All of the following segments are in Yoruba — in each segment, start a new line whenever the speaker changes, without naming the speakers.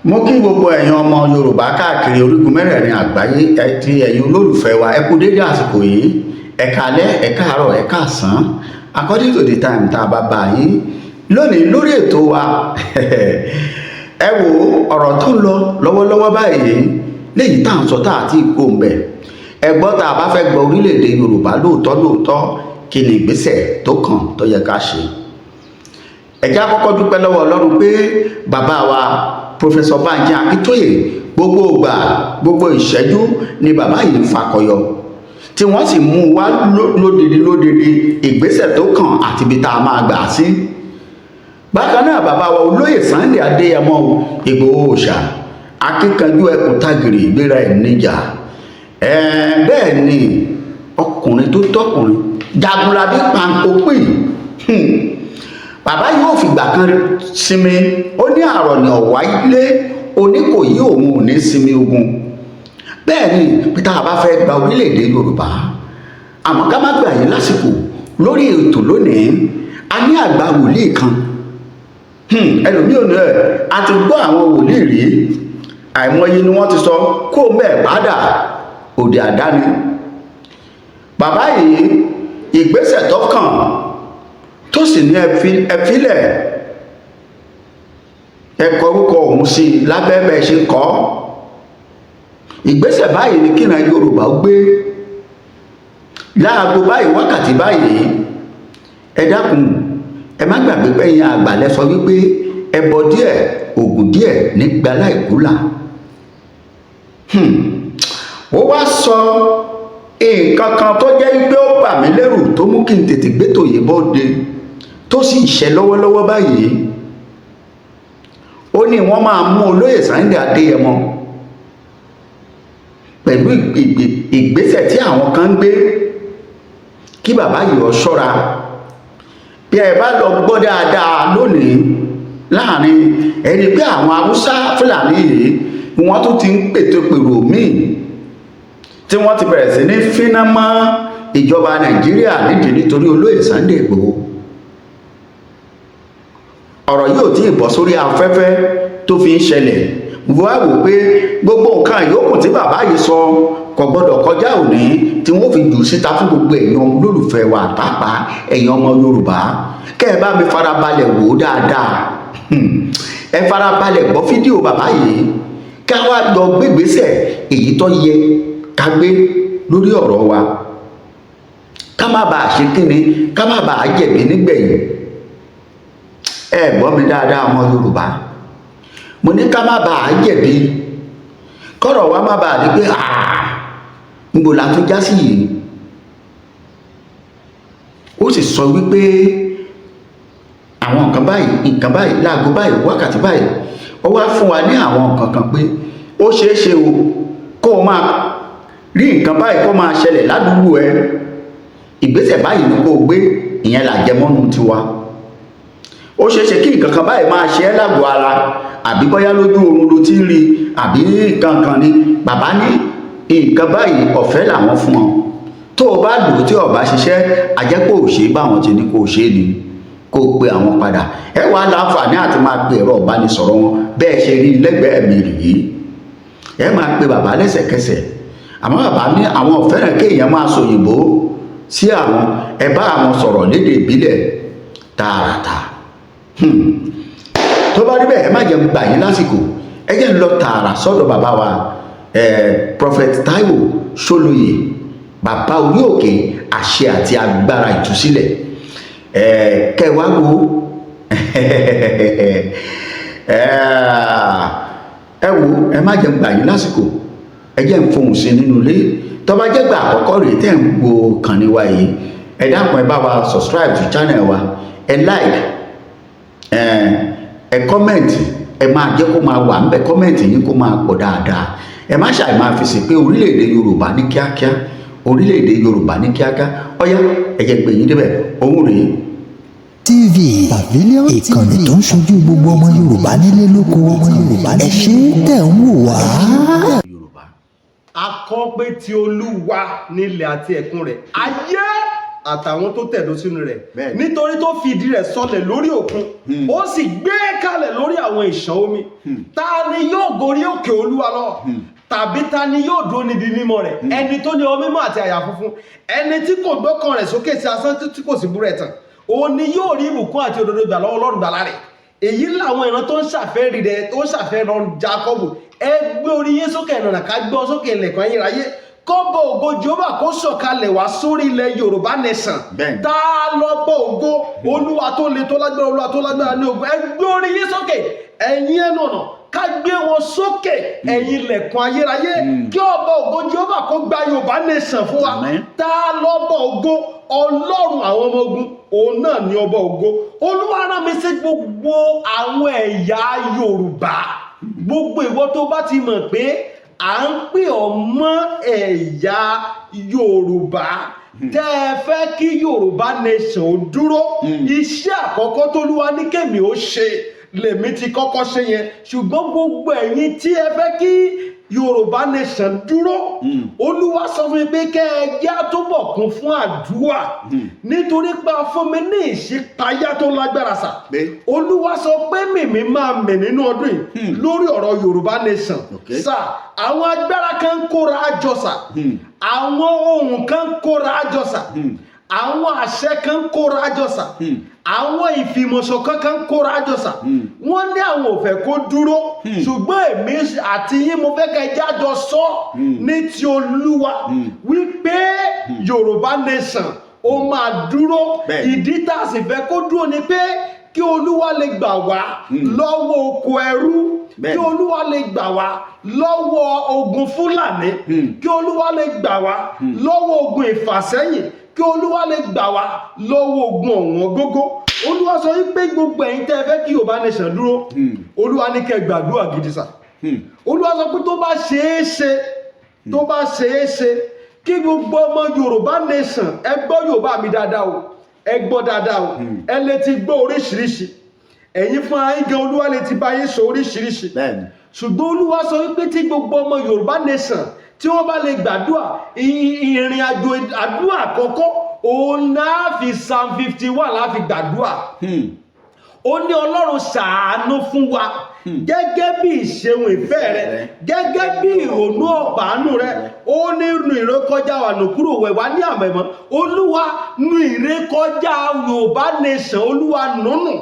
mo kí gbogbo ẹ̀yin ọmọ Yorùbá káàkiri orígun mẹ́rẹ̀ẹ̀rin àgbáyé tí ẹ̀yin olólùfẹ́ wa ẹ kú dédé àsìkò yìí ẹ káalẹ́ ẹ káàárọ̀ ẹ káàsán according to the time tá a bá bá yín lónìí lórí ètò wa ẹ wo ọ̀rọ̀ tó ń lọ lọ́wọ́lọ́wọ́ báyìí léyìí tá à ń sọ tá àti ìkó ń bẹ̀ ẹ gbọ́ tá a bá fẹ́ gba orílẹ̀-èdè Yorùbá lóòótọ́ kí ni ìgbésẹ̀ tó kàn tó yẹ ká ṣe ẹ jẹ́ á kọ́kọ́ dúpẹ́ lọ́wọ́ Ọlọ́run pé bàbá wa Professor Banji Akíntóyè gbogbo ìṣẹ́jú ni bàbá yìí ń fakọyọ tí wọ́n sì mú wá lódìdí ìgbésẹ̀ tó kàn àti ibi tá a máa gbà sí. Bákan náà bàbá wa olóyè Sunday Adéyẹmọ Ìgbòho Òòṣà akíkanjú ẹkùn tágìrì ìgbéra ẹ̀ níjà bẹ́ẹ̀ ni ọkùnrin tó tọkùnrin jagunlabi pankopì bàbá yóò fìgbà kan sinmi ó ní àrọ̀ ní ọ̀wá ilé Oníkòyí òun ò ní sinmi ogun bẹ́ẹ̀ ni pété àbá fẹ́ gba orílẹ̀-èdè Yorùbá àmọ́ ká má gbà yín lásìkò lórí ètò lónìí a ní àgbà wòlíì kan ẹlòmíì ò ní ẹ̀ a ti gbọ́ àwọn wòlíì rí àìmọye ni wọ́n ti sọ kó mẹ́ẹ̀ padà òde àdáni bàbá yìí ìgbésẹ̀ tó kàn tó sì ní ẹfílẹ̀ ẹkọ orúkọ òun sí lábẹ́bẹ́ ṣe kọ́ ìgbésẹ̀ báyìí ni kí ìran Yorùbá ó gbé láago báyìí wákàtí báyìí ẹ dákun ẹ má gbàgbé pé ẹ̀yin àgbàlẹ̀ sọ wípé ẹbọ díẹ̀ ògùn díẹ̀ nígbà láìkúlà ó wá sọ nǹkan kan tó jẹ́ wípé ó bà mí lẹ́rù tó mú kí n tètè gbé tòye bọ́de tó sì ń ṣe lọ́wọ́lọ́wọ́ báyìí ó ní wọ́n máa mú olóyè Sunday Adéyẹmọ pẹ̀lú ìgbésẹ̀ tí àwọn kan ń gbé kí bàbá yìí ó ṣọ́ra bí ẹ bá lọ gbọ́ dáadáa lónìí láàrin ẹni pé àwọn Haúsá Fúlàní yìí wọ́n tún ti ń pètèpèrò míì tí wọ́n ti bẹ̀rẹ̀ sí ní fínà mọ́ ìjọba Nàìjíríà nídìí nítorí olóyè Sunday Ìgbòho ọ̀rọ̀ yìí ò tí ì bọ́ sórí afẹ́fẹ́ tó fi ń ṣẹlẹ̀ wọ́n á wò pé gbogbo nǹkan yòókù tí bàbá yìí sọ kò gbọ́dọ̀ kọjá òní tí wọ́n fi jù síta fún gbogbo èèyàn olólùfẹ́ wa pàápàá èèyàn ọmọ Yorùbá kẹ́ ẹ bá mi farabalẹ̀ wò ó dáadáa ẹ farabalẹ̀ gbọ́ fídíò bàbá yìí ká wá lọ gbégbésẹ̀ èyí tó yẹ ká gbé lórí ọ̀rọ̀ wa ká má bàa ṣe kíni ká má bàa jẹ̀bi nígbẹ̀yìn ẹ gbọ́ mi dáadáa ọmọ Yorùbá mo ní ká má bàa jẹ̀bi kọ́rọ̀ wa má bàa di pé níbo la tún já sí yìí ó sì sọ wípé àwọn nǹkan báyìí láago báyìí wákàtí báyìí ó wá fún wa ní àwọn nǹkan kan pé ó ṣeé ṣe o kó o máa rí nǹkan báyìí kó máa ṣẹlẹ̀ ládùúgbò ẹ ìgbésẹ̀ báyìí ni kó o gbé ìyẹn làjẹmọ́nú tiwa ó ṣeéṣe kí nǹkan kan báyìí máa ṣe ẹ́ lágọ̀ọ́ ara àbí bóyá lójú oorun ló ti ń rí àbí nǹkan kan ni bàbá ní nǹkan báyìí ọ̀fẹ́ làwọn fún ọ tó o bá lò ó tí o bá ṣiṣẹ́ àjẹpọ̀ òṣè báwọn ti ní kó o ṣe ni kó o pe àwọn padà ẹ wàá láǹfààní àti máa pe ẹ̀rọ ìbánisọ̀rọ̀ wọn bẹ́ẹ̀ ṣe rí lẹ́gbẹ̀ẹ́ mi rèé ẹ máa pe bàbá lẹ́sẹ̀kẹsẹ̀ àmọ́ bàbá ní àwọn ò fẹ́ràn kéèyàn máa sòyìnbó sí àwọn ẹ bá àwọn sọ̀rọ̀ lédè ìbílẹ̀ tààràtà tó bá rí bẹ́ẹ̀ ẹ má jẹ́ gbà yín lásìkò ẹ jẹ́ ń lọ tààrà sọ́dọ̀ bàbá wa Prophet Taiwo Ṣólóyè bàbá orí òkè àṣẹ àti agbára ìtúsílẹ̀ kẹwàá wo ẹ wo ẹ má jẹ́ gbà yín lásìkò ẹ jẹ́ ń fohùn sí nínú ilé tó bá jẹ́ gbà àkọ́kọ́ rèé tẹ́ ń wo kànnì wa yìí ẹ dákun ẹ bá wa subscribe to channel wa ẹ like ẹ kọ́mẹ̀ntì ẹ máa jẹ́ kó máa wà ńbẹ̀ kọ́mẹ̀ntì yín kó máa pọ̀ dáadáa ẹ má ṣàì máa fi sí pé orílẹ̀-èdè Yorùbá ní kíákíá orílẹ̀-èdè Yorùbá ní kíákíá ọ̀yá ẹ jẹ́ pé yín débẹ̀ òun rèé.
TV Pavilion ìkànnì tó ń ṣojú gbogbo ọmọ Yorùbá nílé lóko ọmọ Yorùbá ẹ ṣé tẹ̀ ń wò wá.
a kọ́ pé ti Olúwa nílẹ̀ àti ẹ̀kún rẹ̀ ayé àtàwọn tó tẹ̀dó sínú rẹ̀ nítorí tó fìdí rẹ̀ sọlẹ̀ lórí òkun ó sì gbé kalẹ̀ lórí àwọn ìṣàn omi ta ni yóò gorí òkè Olúwa lọ tàbí ta ni yóò dúró níbi mímọ́ rẹ̀ ẹni tó ní ọwọ́ mímọ́ àti àyà funfun ẹni tí kò gbọ́kàn rẹ̀ sókè sí asán tí kò sì búra ẹ̀tàn òun ni yóò rí ìbùkún àti òdodo gbà lọ́wọ́ Ọlọ́run gbàlà rẹ̀ èyí làwọn ìran tó ń ṣàfẹ́rí rẹ̀ tó ń ṣàfẹ́ràn Jákọ́bù ẹ gbé orí yín sókè ìrànà ká gbé ọ sókè ilẹ̀kùn ayérayé kọ́bọ̀ ògo Jèhófà kó sọ̀kalẹ̀ wá sórí ilẹ̀ Yorùbá nation tá a lọ́bọ̀ ògo Olúwa tó le tó lágbára Olúwa tó lágbára ní ogun ẹ gbé orí yín sókè ẹ̀yin ẹnu ọ̀nà ká gbé wọn sókè ẹ̀yin ilẹ̀kùn ayérayé kí ọba ògo Jèhófà kó gba Yorùbá nation fún wa tá a lọ́bọ̀ ògo Ọlọ́run àwọn ọmọ ogun òun náà ni ọba ògo Olúwa rán mi sí gbogbo àwọn ẹ̀yà Yorùbá gbogbo ìwọ tó bá ti mọ̀ pé à ń pè ọ́ mọ́ ẹ̀yà Yorùbá tẹ́ ẹ fẹ́ kí Yorùbá nation ó dúró iṣẹ́ àkọ́kọ́ t'Olúwa ní kémi ó ṣe lèmi ti kọ́kọ́ ṣe yẹn ṣùgbọ́n gbogbo ẹ̀yin tí ẹ fẹ́ kí Yorùbá nation dúró Olúwa sọ fún mi pé kẹ́ ẹ jẹ́ àtúbọ̀ kún fún àdúrà nítorí pé a fún mi ní ìṣípayá tó lágbára sà Olúwa sọ pé mìmí máa mì nínú ọdún yìí lórí ọ̀rọ̀ Yorùbá nation sà àwọn agbára kan kóra àjọ sà àwọn ohun kan kóra àjọ sà àwọn àṣẹ kan kóra àjọ sà àwọn ìfìmọ̀ṣọ̀kan kan kóra àjọ sà wọ́n ní àwọn ò fẹ́ kó dúró ṣùgbọ́n èmi àti yín mo fẹ́ kẹ́ jájọ sọ ní ti Olúwa wípé Yorùbá nation ó máa dúró ìdí tá a sì fẹ́ kó dúró ni pé kí Olúwa lè gbà wá lọ́wọ́ oko ẹrú kí Olúwa lè gbà wá lọ́wọ́ ogun Fúlàní kí Olúwa lè gbà wá lọ́wọ́ ogun ìfàsẹ́yìn kí Olúwa lè gbà wá lọ́wọ́ ogun ọ̀wọ́n gógó Olúwa sọ wípé gbogbo ẹ̀yin tẹ́ fẹ́ kí Yorùbá nation dúró Olúwa ní kẹ́ gbàdúrà gidi sà Olúwa sọ pé tó bá ṣeé ṣe kí gbogbo ọmọ Yorùbá nation ẹ gbọ́ Yorùbá mi dáadáa o ẹ gbọ́ dáadáa o ẹ lè ti gbọ́ oríṣiríṣi ẹ̀yin fún ayé gan Olúwa lè ti bá yín sọ oríṣiríṣi ṣùgbọ́n Olúwa sọ wípé tí gbogbo ọmọ Yorùbá nation tí wọ́n bá lè gbàdúrà ìrìn àjò àdúrà àkọ́kọ́ òun náà fi Psalm 51 láfi gbàdúrà ó ní Ọlọ́run ṣàánú fún wa gẹ́gẹ́ bí ìṣeun ìfẹ́ rẹ gẹ́gẹ́ bí ìrònú ọ̀pánú rẹ ó ní nu ìrékọjá wa nù kúrò wẹ̀ wá ní àmẹ̀mọ́ Olúwa nu ìrékọjá Yorùbá nation Olúwa nùnù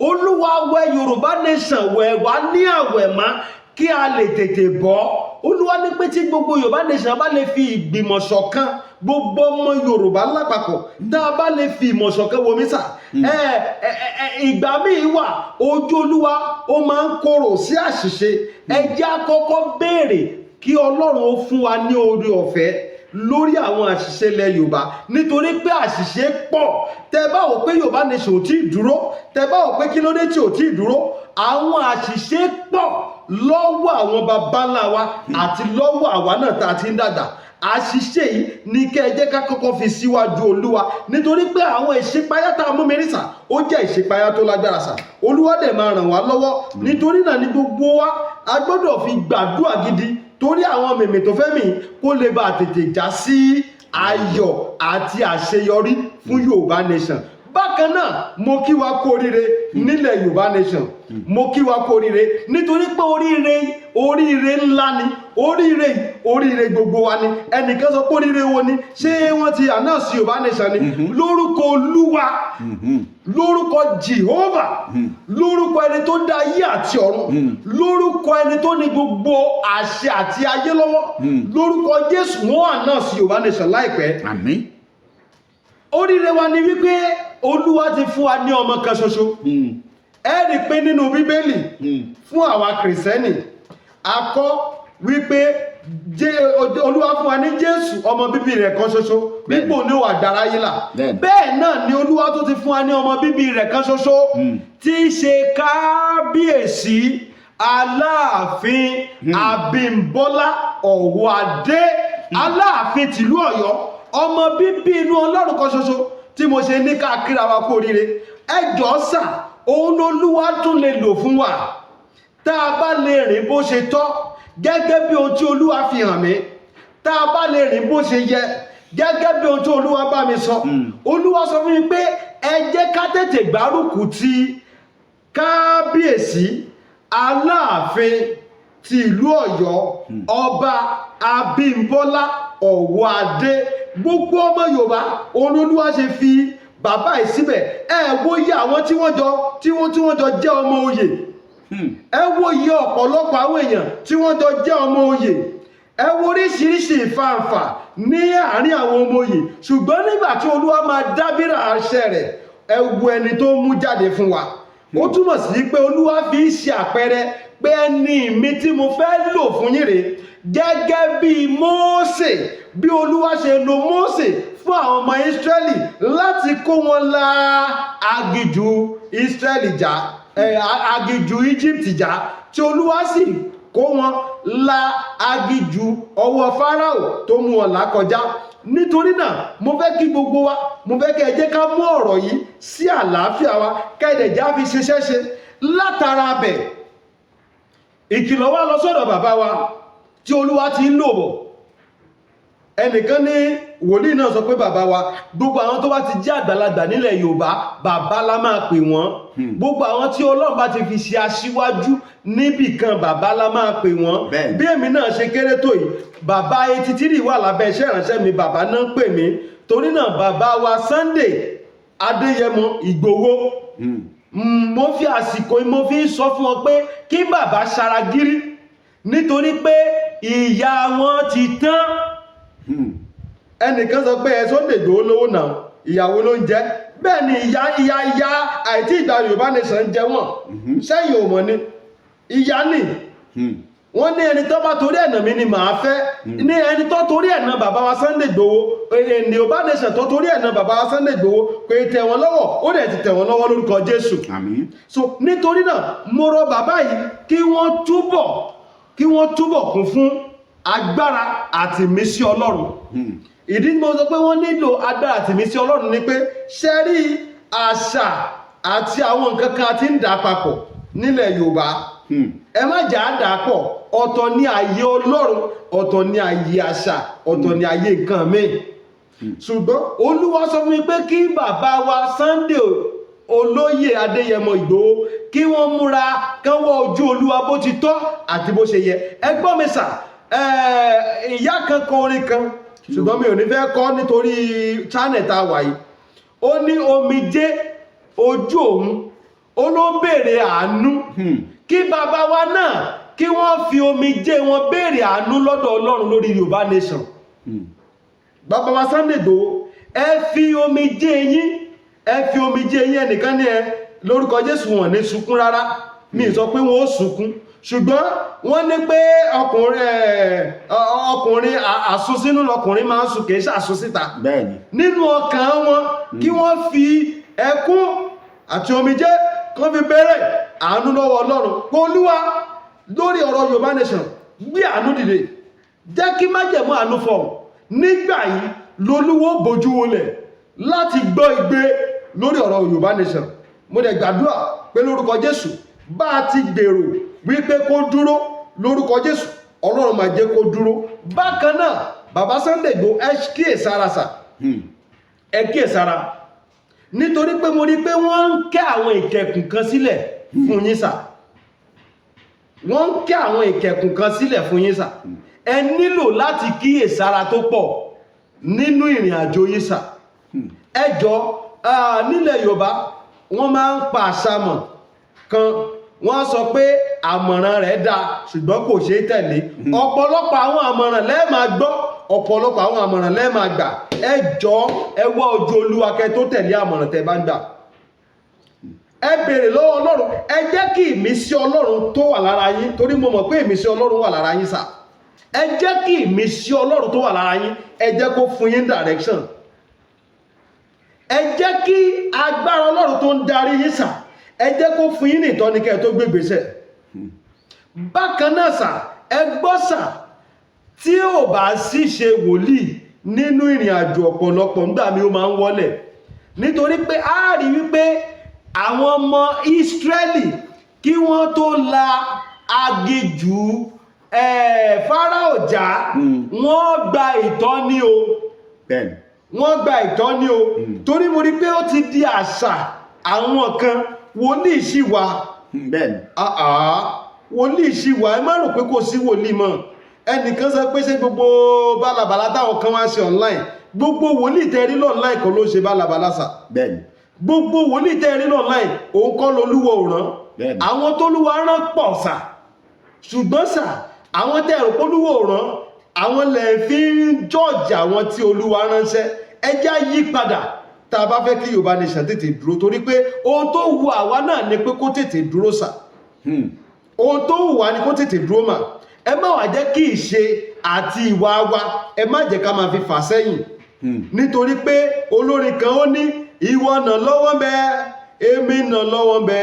Olúwa wẹ̀ Yorùbá nation wẹ̀ wá ní àwẹ̀mọ́ kí a lè tètè bọ́ Olúwa ní pé tí gbogbo Yorùbá nation bá lè fi ìgbìmọ̀ ṣọ̀kan gbogbo ọmọ Yorùbá lápapọ̀ tá a bá lè fi ìmọ̀ ṣọ̀kan wo mísà ìgbà míì wà ojú Olúwa ó máa ń korò sí àṣìṣe ẹ jẹ́ á kọ́kọ́ béèrè kí Ọlọ́run ó fún wa ní oore ọ̀fẹ́ lórí àwọn àṣìṣe ilẹ̀ Yorùbá nítorí pé àṣìṣe pọ̀ tẹ́ bá wò pé Yorùbá nation ò tí ì dúró tẹ́ bá wò pé kí ló dé tí ò tí ì dúró àwọn àṣìṣe pọ̀ lọ́wọ́ àwọn baba ńlá wa àti lọ́wọ́ àwa náà tá a ti ń dàgbà àṣìṣe yìí ní kẹ́ ẹ jẹ́ ká kọ́kọ́ fi síwájú Olúwa nítorí pé àwọn ìṣípayá tá a mú mẹ́rin sà ó jẹ́ ìṣípayá tó lágbára sà Olúwa dẹ̀ máa ràn wá lọ́wọ́ nítorí náà ní gbogbo wa a gbọ́dọ̀ fi gbàdúrà gidi torí àwọn mèmè tó fẹ́ mì kó lè bá tètè já sí ayọ̀ àti àṣeyọrí fún Yorùbá nation bákan náà mo kí wa kú oríire nílẹ̀ Yorùbá nation mo kí wa kú oríire nítorí pé oríire ńlá ni oríire gbogbo wa ni ẹnìkan sọ pé oríire wo ni ṣé wọ́n ti announce Yorùbá nation ni lórúkọ Olúwa lórúkọ Jehovah lórúkọ ẹni tó dá ayé àti ọ̀run lórúkọ ẹni tó ní gbogbo àṣẹ àti ayé lọ́wọ́ lórúkọ Jésù wọ́n announce Yorùbá nation láìpẹ́ àmín oríire wa ni wípé Olúwa ti fún wa ní ọmọ kan ṣoṣo ẹ rí pé nínú Bíbélì fún àwa kìrìsìtẹ́nì a kọ wípé Olúwa fún wa ní Jésù ọmọ bíbí rẹ̀ kan ṣoṣo bípò ní wà dáráyé là bẹ́ẹ̀ náà ni Olúwa tó ti fún wa ní ọmọ bíbí rẹ̀ kan ṣoṣo tí í ṣe kábíyèsí Aláàfin Abímbọ́lá Ọ̀wọ́adé Aláàfin tìlú Ọ̀yọ́ ọmọ bíbí inú Ọlọ́run kan ṣoṣo tí mo ṣe ní ká kíra wa kú oríire ẹjọ́ sà òun Olúwa tún lè lò fún wa tá a bá lè rìn bó ṣe tọ́ gẹ́gẹ́ bí ohun tí Olúwa fi hàn mí tá a bá lè rìn bó ṣe yẹ gẹ́gẹ́ bí ohun tí Olúwa bá mi sọ. Olúwa sọ fún mi pé ẹ jẹ́ ká tètè gbárùkù ti kábíyèsí Aláàfin ti ìlú Ọ̀yọ́ ọba Abímbọ́lá Ọ̀wọ́adé. Gbogbo ọmọ Yorùbá Olúwa ṣe fi bàbá yìí síbẹ̀. Ẹ wo iye àwọn tí wọ́n jọ jẹ́ ọmọ oyè. Ẹ wo iye ọ̀pọ̀lọpọ̀ àwọn èèyàn tí wọ́n jọ jẹ́ ọmọ oyè. Ẹ wo oríṣiríṣi ìfàǹfà ní àárín àwọn ọmọ oyè. Ṣùgbọ́n nígbà tí Olúwa máa dábìrà àṣẹ rẹ̀, ẹ wo ẹni tó mú jáde fún wa. Ó túmọ̀ sí pé Olúwa fi ń ṣe àpẹẹrẹ pé ẹni mi tí mo fẹ́ lò fún yín rèé, gẹ́gẹ́ bí Mósè, bí Olúwa ṣe lo Mósè fún àwọn ọmọ Ísírẹ́lì láti kó wọn la aginjù Ísírẹ́lì já, aginjù Íjíbítì já, tí Olúwa sì kó wọn la aginjù ọwọ́ Fáráò tó mú wọn là kọjá. Nítorí náà mo fẹ́ kí gbogbo wa, mo fẹ́ kí ẹ jẹ́ ká mú ọ̀rọ̀ yìí sí àlàáfíà wa, kẹ́ẹ̀dẹ̀já fi ṣiṣẹ́ ṣe látara bẹ̀. Ìkìlọ̀ wa lọ sọ́dọ̀ bàbá wa tí Olúwa ti ń lò bọ̀. Ẹnìkan ní wòlíì náà sọ pé bàbá wa, gbogbo àwọn tó bá ti jẹ́ àgbàlagbà nílẹ̀ Yorùbá bàbá la máa pè wọ́n. Gbogbo àwọn tí Ọlọ́run bá ti fi ṣe aṣíwájú níbìkan bàbá la máa pè wọ́n. Bí èmi náà ṣe kéré tó yìí, bàbá 83 wà lábẹ́ iṣẹ́ ìránṣẹ́ mi, bàbá náà ń pè mí. Torí náà bàbá wa Sunday Adéyẹmọ Ìgbòho, mo fi àsìkò mo fi ń sọ fún wọn pé kí bàbá ṣaragírí, nítorí pé ìyà wọn ti tán. Ẹnìkan sọ pé ẹ Sunday Ìgbòho lówó náà, ìyàwó ló ń jẹ. Bẹ́ẹ̀ ni ìyà àìtí ìgbà Yorùbá nation jẹ wọ́n. Sẹ́yìn ò mọ̀ ni ìyà ni. Wọ́n ní ẹni tó bá torí ẹ̀nà mi ni màá fẹ́. Ní ẹni tó torí ẹ̀nà bàbá wa Sunday Ìgbòho, ènìyàn Yorùbá nation tó torí ẹ̀nà bàbá wa Sunday Ìgbòho kò tẹ̀ wọ́n lọ́wọ́, ó dẹ̀ ti tẹ̀ wọ́n lọ́wọ́ lórúkọ Jésù. So nítorí náà mo rọ bàbá yìí kí wọ́n túbọ̀ kún fún agbára àti ìmísí Ọlọ́run. Ìdí tí mo sọ pé wọ́n nílò agbára àti ìmísí Ọlọ́run ni pé ṣe rí àṣà àti àwọn nǹkan kan tí ń dà papọ̀ nílẹ̀ Yorùbá. Ẹ má jà á dà pọ̀. Ọ̀tọ̀ ni ayé Ọlọ́run, ọ̀tọ̀ ni ayé àṣà, ọ̀tọ̀ ni ayé nǹkan míì. Ṣùgbọ́n Olúwa sọ fún mi pé kí bàbá wa Sunday Olóyè Adéyẹmọ Ìgbòho kí wọ́n múra kán wọ ojú Olúwa bó ti tọ́ àti bó ṣe yẹ. Ẹ gbọ́ mi sà, ìyá kan kọ orin kan, ṣùgbọ́n mi ò ní fẹ́ kọ nítorí channel tá a wà yìí. Ó ní omijé ojú òun, ó ló ń béèrè àánú. Kí bàbá wa náà kí wọ́n fi omijé wọn béèrè àánú lọ́dọ̀ Ọlọ́run lórí Yorùbá nation. Bàbá wa Sunday Igboho, ẹ fi omijé yín, ẹnìkan ní ẹ lórúkọ Jésù wọn ní sunkún rárá. Mi sọ pé wọn ó sunkún, ṣùgbọ́n wọ́n ní pé ọkùnrin àsunsínú lọkùnrin máa ń sùn, kìí ṣàsunsíta. Nínú ọkàn wọn kí wọ́n fi ẹkún àti omijé kán fi bẹ̀rẹ̀ àánú lọ́wọ́ Ọlọ́run. Olúwa lórí ọ̀rọ̀ Yorùbá nation gbé àánú dìde, jẹ́ kí májẹ̀mú àánú fọ̀hún. Nígbà yìí lolúwo bójú wọlẹ̀ láti gbọ́ igbe lórí ọ̀rọ̀ Yorùbá nation. Mo dẹ̀ gbàdúrà pé lórúkọ Jésù bá a ti gbèrò wípé kó dúró, lórúkọ Jésù Ọlọ́run máa jẹ́ kó dúró. Bákan náà bàbá Sunday Igboho, ẹ kíyèsára sà, ẹ kíyèsára, nítorí pé mo rí pé wọ́n ń kẹ́ àwọn ìkẹ̀kùn kan sílẹ̀ fún yín sà. Wọ́n ń kẹ́ àwọn ìkẹ̀kùn kan sílẹ̀ fún yín sà. Ẹ nílò láti kíyèsára tó pọ̀ nínú ìrìn àjò yín sà. Ẹ jọ̀ọ́, nílẹ̀ Yorùbá wọ́n máa ń pa àṣàmọ̀ kan, wọ́n sọ pé àmọ̀ràn rẹ̀ dáa ṣùgbọ́n kò ṣeé tẹ̀lé. Ọ̀pọ̀lọpọ̀ àwọn àmọ̀ràn lẹ́ẹ̀ máa gbọ́, ọ̀pọ̀lọpọ̀ àwọn àmọ̀ràn lẹ́ẹ̀ máa gbà. Ẹ jọ̀ọ́, ẹ wá ojú Olúwa kẹ́ tó tẹ̀lé àmọ̀ràn tẹ́ bá ń gbà. Ẹ béèrè lọ́wọ́ Ọlọ́run, ẹ jẹ́ kí ìmísí Ọlọ́run tó wà lára yín, torí mo mọ̀ pé ìmísí Ọlọ́run wà lára yín sà. Ẹ jẹ́ kí ìmísí Ọlọ́run tó wà lára yín, ẹ jẹ́ kó fún yín direction. Ẹ jẹ́ kí agbára Ọlọ́run tó ń darí yín sà, ẹ jẹ́ kó fún yín ní ìtọ́ni kẹ́ tó gbé ìgbésẹ̀. Bákan náà sà, ẹ gbọ́ sà, tí ò bá sì ṣe wòlíì nínú ìrìn àjò ọ̀pọ̀lọpọ̀ nígbà mi ó máa ń wọlẹ̀, nítorí pé a rí wípé àwọn ọmọ Ísírẹ́lì kí wọ́n tó la aginjù Fáráò já, wọ́n gba ìtọ́ni o.
bẹ́ẹ̀ni
wọ́n gba ìtọ́ni o torí mo rí pé ó ti di àṣà àwọn kan wòlíì sì wà
bẹ́ẹ̀ni
wòlíì sì wà ẹ má rò pé kò sí wòlíì mọ́ ẹnìkan sọ pé ṣé gbogbo bálabàlá táwọn kan wá ṣe online gbogbo wòlíì tẹ́ rí online kọ́ ló ṣe bálabàlá sà
bẹ́ẹ̀ni
gbogbo wòlíì tẹ́ rí online òun kọ́ lolúwa ò rán àwọn tólúwa rán pọ̀ sà ṣùgbọ́n sà àwọn tẹ́ rò pólúwa ò rán àwọn lẹ̀ fi ń jọ́ọ̀jì àwọn tí olúwa ránṣẹ́ ẹjá yí padà tá a bá fẹ́ kí Yorùbá nation tètè dúró torí pé ohun tó wù àwa náà ni pé kó tètè dúró sà ohun tó wù wá ni kó tètè dúró mà ẹ má wá jẹ́ kí ìṣe àti ìwà wa ẹ má jẹ́ ká máa fi fà sẹ́yìn nítorí pé olórin kan ó ní ìwọ náà lọ́wọ́ ń bẹ èmi náà lọ́wọ́ ń bẹ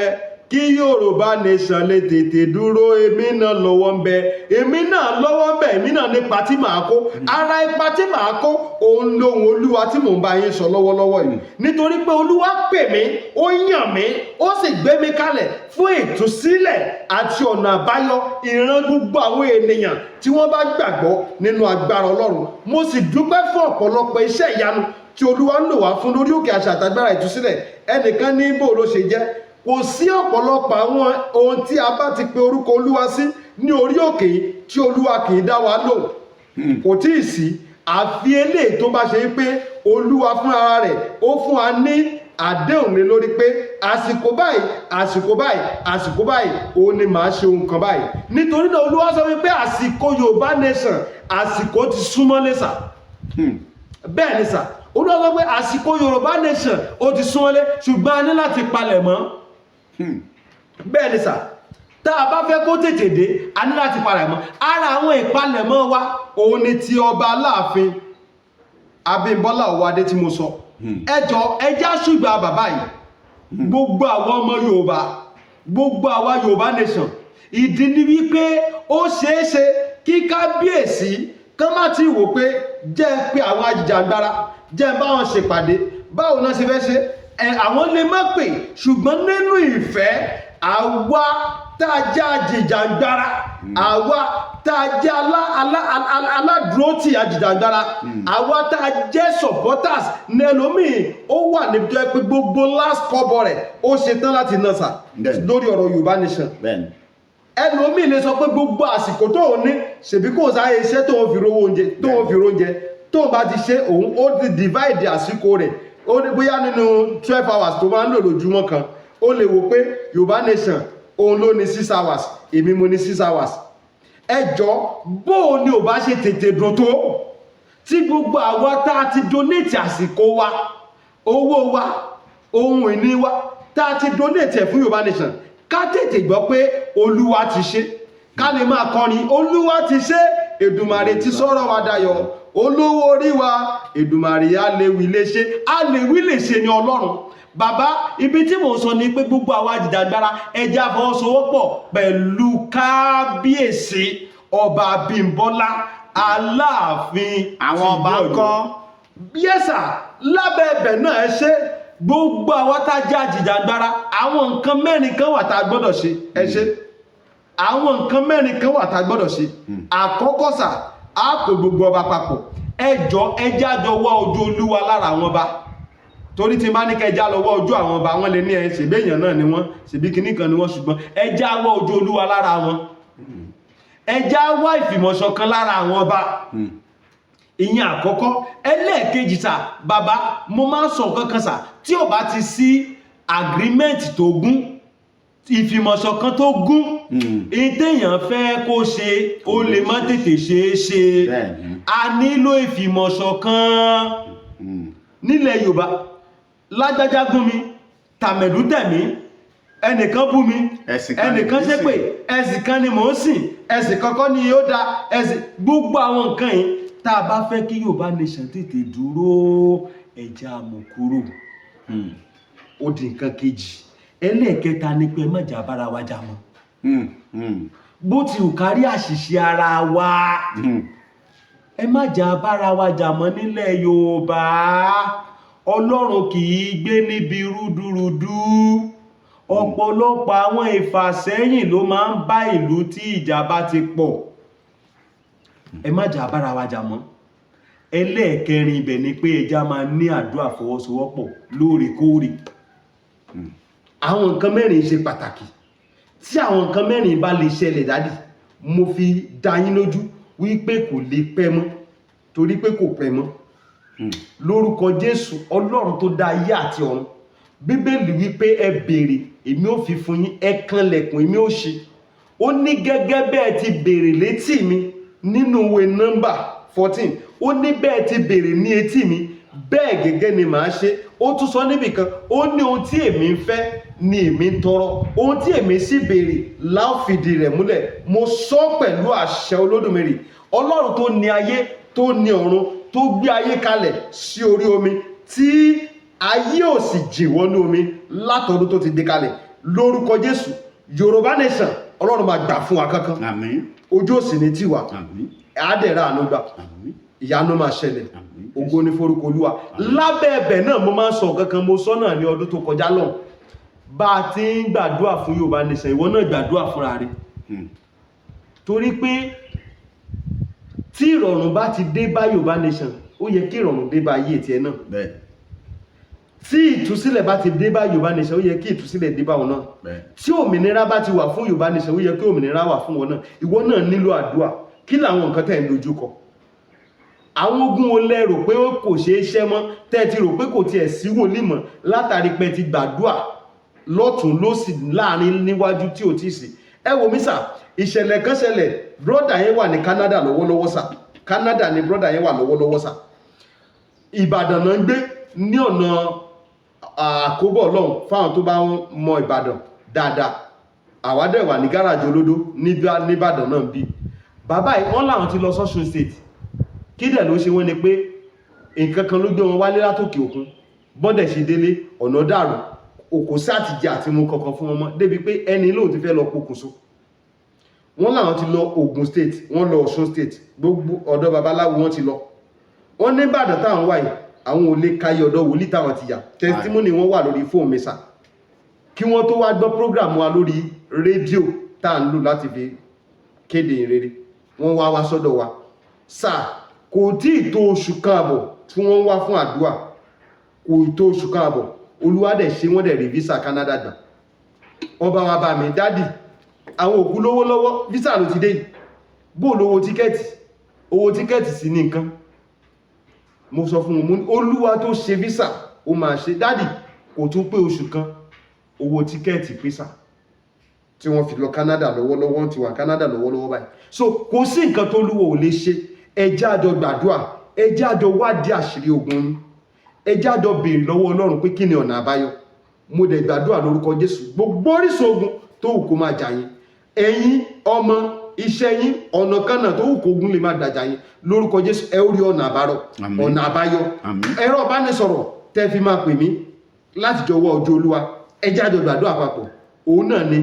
kí Yorùbá nation lè tètè dúró èmi náà lọ́wọ́ ń bẹ èmi náà lọ́wọ́ ń bẹ èmi náà nípa tí màá kó ara ipa tí màá kó òun lóhun olúwa tí mò ń bá yín sọ lọ́wọ́lọ́wọ́ yìí nítorí pé olúwa pè mí ó yàn mí ó sì gbé mi kalẹ̀ fún ìtúsílẹ̀ àti ọ̀nà àbáyọ ìran gbogbo àwọn ènìyàn tí wọ́n bá gbàgbọ́ nínú agbára Ọlọ́run mo sì dúpẹ́ fún ọ̀pọ̀lọpọ̀ iṣẹ́ ìyanu tí olúwa ń lò wá fún lórí òkè àṣà àtàgbára ìtúsílẹ̀ ẹnìkan ní bó ló ṣe jẹ́ kò sí ọ̀pọ̀lọpọ̀ àwọn ohun tí a bá ti pe orúkọ olúwa sí ní orí òkè tí olúwa kì í dá wa lò kò tí ì sí àfi eléyìí tó bá ṣe pé olúwa fún ara rẹ̀ ó fún wa ní àdéhùn lé lórí pé àsìkò báyìí àsìkò báyìí àsìkò báyìí òun ni màá ṣe ohun kan báyìí nítorí náà olúwa sọ wípé àsìkò Yorùbá nation àsìkò ti súnmọ́lé sà bẹ́ẹ̀ ni sà olúwa sọ pé àsìkò Yorùbá nation ó ti súnmọ́lé ṣùgbọ́n a ní láti palẹ̀ mọ́ bẹ́ẹ̀ ni sà tá a bá fẹ́ kó tètè dé a ní láti palẹ̀ mọ́ ara àwọn ìpalẹ̀mọ́ wa òun ni ti ọba Aláàfin Abímbọ́lá Òwòadé tí mo sọ ẹjọ́ ẹjá ṣùgbọ́n bàbá yìí gbogbo àwọn ọmọ Yorùbá gbogbo àwa Yorùbá nation ìdí ni wípé ó ṣeéṣe kí kábíyèsí kán má ti wò pé jẹ́ pé àwọn ajìjàgbara jẹ́ bá wọn ṣèpàdé báwo náà ṣe fẹ́ ṣe àwọn lè má pè ṣùgbọ́n nínú ìfẹ́ àwa tá a jẹ́ ajìjàgbara àwa tá a jẹ́ aládùúrótì ajìjàgbara àwa tá a jẹ́ supporters nẹlòmíì ó wà níbi tó yẹ pé gbogbo last kọ́bọ̀ rẹ̀ ó ṣetán láti ná sà lórí ọ̀rọ̀ Yorùbá nation ẹlòmíì lè sọ pé gbogbo àsìkò tó ń ní ṣèbí kò sáyé iṣẹ́ tó ń fi rówó oúnjẹ tó ń bá ti ṣe òun ó ti divide àsìkò rẹ̀ ó ní bóyá nínú 12 hours tó máa ń lò lójúmọ́ kan ó lè wò pé Yorùbá nation òun ló ní 6 hours èmi mo ní 6 hours ẹjọ́ bóò ni ò bá ṣe tètè dùn tó tí gbogbo àwa tá a ti donate àsìkò wa owó wa ohun ìní wa tá a ti donate ẹ̀ fún Yorùbá nation ká tètè gbọ́ pé olúwa ti ṣe ká lè máa kọrin olúwa ti ṣe Èdùmàrè ti sọ̀rọ̀ wa dayọ̀ olówó orí wa Èdùmàrè àlèwí lè ṣe àlèwí lè ṣe ni Ọlọ́run bàbá ibi tí mò ń sọ ni pé gbogbo àwa ajìjàgbara ẹjẹ́ àfọwọ́sowọ́pọ̀ pẹ̀lú kábíyèsí ọba Abímbọ́lá Aláàfin
àwọn ọba ńkọ́
yẹ́sà lábẹ́ ẹbẹ̀ náà ẹ ṣe gbogbo àwa tá jẹ́ ajìjàgbara àwọn nǹkan mẹ́rin kan wà tá a gbọ́dọ̀ ṣe ẹ ṣe àwọn nǹkan mẹ́rin kan wà tá a gbọ́dọ̀ ṣe àkọ́kọ́ sà á kó gbogbo ọba papọ̀ ẹjọ́ ẹjẹ́ àjọ wá ojú olúwa lára àwọn ọba torí tí bá ní kẹjá lọ wá ojú àwọn ọba wọn lè ní ẹ ṣèbí èèyàn náà ni wọ́n ṣèbí kinní kan ni wọ́n ṣùgbọ́n ẹjẹ́ á wá ojú olúwa lára wọn ẹjẹ́ á wá ìfìmọ̀ṣọ̀kan lára àwọn ọba ìyẹn àkọ́kọ́ ẹlẹ́ẹ̀kejì sà bàbá mo máa ń sọ kankan sà tí ò bá ti sí agreement tó gún ìfìmọ̀ṣọ̀kan tó gún ìtẹ̀yàn fẹ́ kó ṣe ó lè má tètè ṣe é ṣe a nílò ìfìmọ̀ṣọ̀kan nílẹ̀ Yorùbá lágbájá gún mi tàmẹ̀dú tẹ̀mí ẹnìkan bú mi ẹnìkan ṣépè ẹ̀sìn kan ni mò ń sìn ẹ̀sìn kankan ni ó da ẹ̀sìn gbogbo àwọn nǹkan yìí tá a bá fẹ́ kí Yorùbá nation tètè dúró ẹ̀jẹ̀ àmọ̀kúrò ó di nǹkan kejì ẹlẹ́ẹ̀kẹta ni pé mọ̀jà bára wa jà mọ́ bó ti ò kárí àṣìṣe ara wa ẹ má jà bára wa jà mọ́ nílẹ̀ Yorùbá Ọlọ́run kì í gbé níbi rúdurùdu ọ̀pọ̀lọpọ̀ àwọn ìfàsẹ́yìn ló máa ń bá ìlú tí ìjà bá ti pọ̀ ẹ má jà bára wa jà mọ́ ẹlẹ́ẹ̀kẹrin ibẹ̀ ni pé ẹja máa ní àdúrà fọwọ́sowọ́pọ̀ lóòrèkóòrè. Àwọn nǹkan mẹ́rin ṣe pàtàkì. Tí àwọn nǹkan mẹ́rin bá lè ṣẹlẹ̀ dádì, mo fi dá yín lójú wípé kò lè pẹ́ mọ́, torí pé kò pẹ́ mọ́. Lórúkọ Jésù, Ọlọ́run tó dá ayé àti ọ̀run, Bíbélì wípé ẹ béèrè èmi ó fi fún yín, ẹ kànlẹ̀kùn èmi ó ṣí. Ó ní gẹ́gẹ́ bẹ́ẹ̀ ti béèrè létí mi nínú ìwé Nọ́mbà 14. Ó ní bẹ́ẹ̀ ti béèrè ní etí mi, bẹ́ẹ̀ gẹ́gẹ́ ni màá ṣe. Ó tún sọ níbì kan, ó ní ohun tí èmi ń fẹ́ ni èmi ń tọrọ, ohun tí èmi sì béèrè láò fìdí rẹ̀ múlẹ̀. Mo sọ pẹ̀lú àṣẹ Olódùmarè, Ọlọ́run tó ní ayé, tó ní ọ̀run, tó gbé ayé kalẹ̀ sí orí omi, tí ayé ò sì jìn wọnú omi látọdún tó ti gbé kalẹ̀. Lórúkọ Jésù, Yorùbá nation, Ọlọ́run máa gbà fún wa kankan.
Àmín.
Ojú òsì ní tiwa.
Àmín.
Àádẹ́rà àánú gbà.
Àmín.
Ìyanu máa ṣẹlẹ̀.
Àmín.
Ògo ni forúkọ Olúwa. Lábẹ́ ẹ̀bẹ̀ náà mo máa ń sọ kankan, mo sọ náà ní ọdún tó kọjá lọ́hùn. Bá a ti ń gbàdúrà fún Yorùbá nation, ìwọ náà gbàdúrà fúnra rẹ̀. Torí pé tí ìrọ̀rùn bá ti dé bá Yorùbá nation, ó yẹ kí ìrọ̀rùn dé bá ayé tiẹ̀ náà.
Bẹ́ẹ̀.
Tí ìtúsílẹ̀ bá ti dé bá Yorùbá nation, ó yẹ kí ìtúsílẹ̀ dé bá wọn náà.
Bẹ́ẹ̀.
Tí òmìnira bá ti wà fún Yorùbá nation, ó yẹ kí òmìnira wà fún wọn náà. Ìwọ náà nílò àdúrà. Kí làwọn nǹkan tẹ́ ń dojú kọ? Àwọn ogun wo lẹ rò pé ó kò ṣeé ṣẹ́ mọ́, tẹ́ ti rò pé kò tiẹ̀ sí wòlíì mọ́ látàrí pé ti gbàdúrà lọ́tún lósì láàrin níwájú tí ò tí sí. Ẹ wò mí sà, ìṣẹ̀lẹ̀ kan ṣẹlẹ̀, brọ́dà yẹn wà ní Canada lọ́wọ́lọ́wọ́ sà. Canada ni brọ́dà yẹn wà lọ́wọ́lọ́wọ́ sà. Ìbàdàn náà ń gbé ní ọ̀nà àkóbọ̀ lọ́hùn fáwọn tó bá mọ Ìbàdàn dáadáa. Àwa dẹ̀ wà ní gáràjì Olódó níbàdàn náà bí. Bàbá yìí wọ́n láwọn ti lọ sọ́ṣun state. Kí dẹ̀ ló ṣe wọ́n ni pé nǹkan kan ló gbé wọn wálé látòkè òkun. Bọ́dẹ̀ ṣe délé, ọ̀nà dàrú, òkò sí àtijẹ àti mú kankan fún wọn mọ́, débi pé ẹni lóò ti fẹ́ lọ pokùnso. Wọ́n láwọn ti lọ Ògùn state, wọ́n lọ Ọ̀ṣun state, gbogbo ọ̀dọ̀ babaláwo wọ́n ti lọ. Wọ́n ní Ìbàdàn táwọn wà yìí, àwọn ò lè káyé ọ̀dọ̀ wòlíì táwọn ti yà. Testimony wọn wà lórí fóònù mi sà. Kí wọ́n tó wá gbọ́ program wa lórí rédíò tá à ń lò láti fi kéde ìrere, wọ́n wá sọ́dọ̀ wa. Sà, kò tí ì tó oṣù kan àbọ̀ tí wọ́n wá fún àdúrà, kò ì tó oṣù kan àbọ̀, Olúwa dẹ̀ ṣe wọ́n dẹ̀ rí visa Canada gbà. Wọ́n bá wa bá mi, dádì, àwọn òkú lówó lọ́wọ́, visa ló ti dé yìí, bó lówó tíkẹ́ẹ̀tì, owó tíkẹ́ẹ̀tì sí ní nǹkan. Mo sọ fún wọn, Olúwa tó ṣe visa ó máa ṣe. Dádì, kò tún pé oṣù kan, owó tíkẹ́ẹ̀tì pèsà tí wọ́n fi lọ Canada lọ́wọ́lọ́wọ́, ti wà Canada lọ́wọ́lọ́wọ́ báyìí. So kò sí nǹkan tó Olúwa ò lè ṣe. Ẹ jẹ́ a jọ gbàdúrà, ẹ jẹ́ a jọ wádìí àṣírí ogun yín, ẹ jẹ́ a jọ béèrè lọ́wọ́ Ọlọ́run pé kí ni ọ̀nà àbáyọ. Mo dẹ̀ gbàdúrà lórúkọ Jésù, gbogbo orísun ogun tó wù kó máa jà yín, ẹ̀yin ọmọ, iṣẹ́ yín, ọ̀nà kanà tó wù kó ogun lè máa dàjà yín, lórúkọ Jésù ẹ ó rí ọ̀nà àbáyọ. Ẹ̀rọ ìbánisọ̀rọ̀ tẹ́ fi máa pè mí láti jọ wá ojú Olúwa, ẹ jẹ́ a jọ gbàdúrà papọ̀. Òun náà ni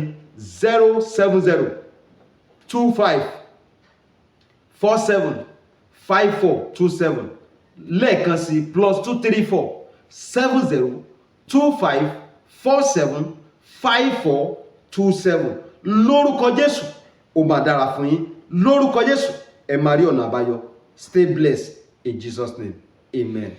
07025475427, lẹ́ẹ̀kan sí +2347025475427. Lórúkọ Jésù ó máa dára fún yín, lórúkọ Jésù ẹ máa rí ọ̀nà àbáyọ. Stay blessed in Jesus' name, amen.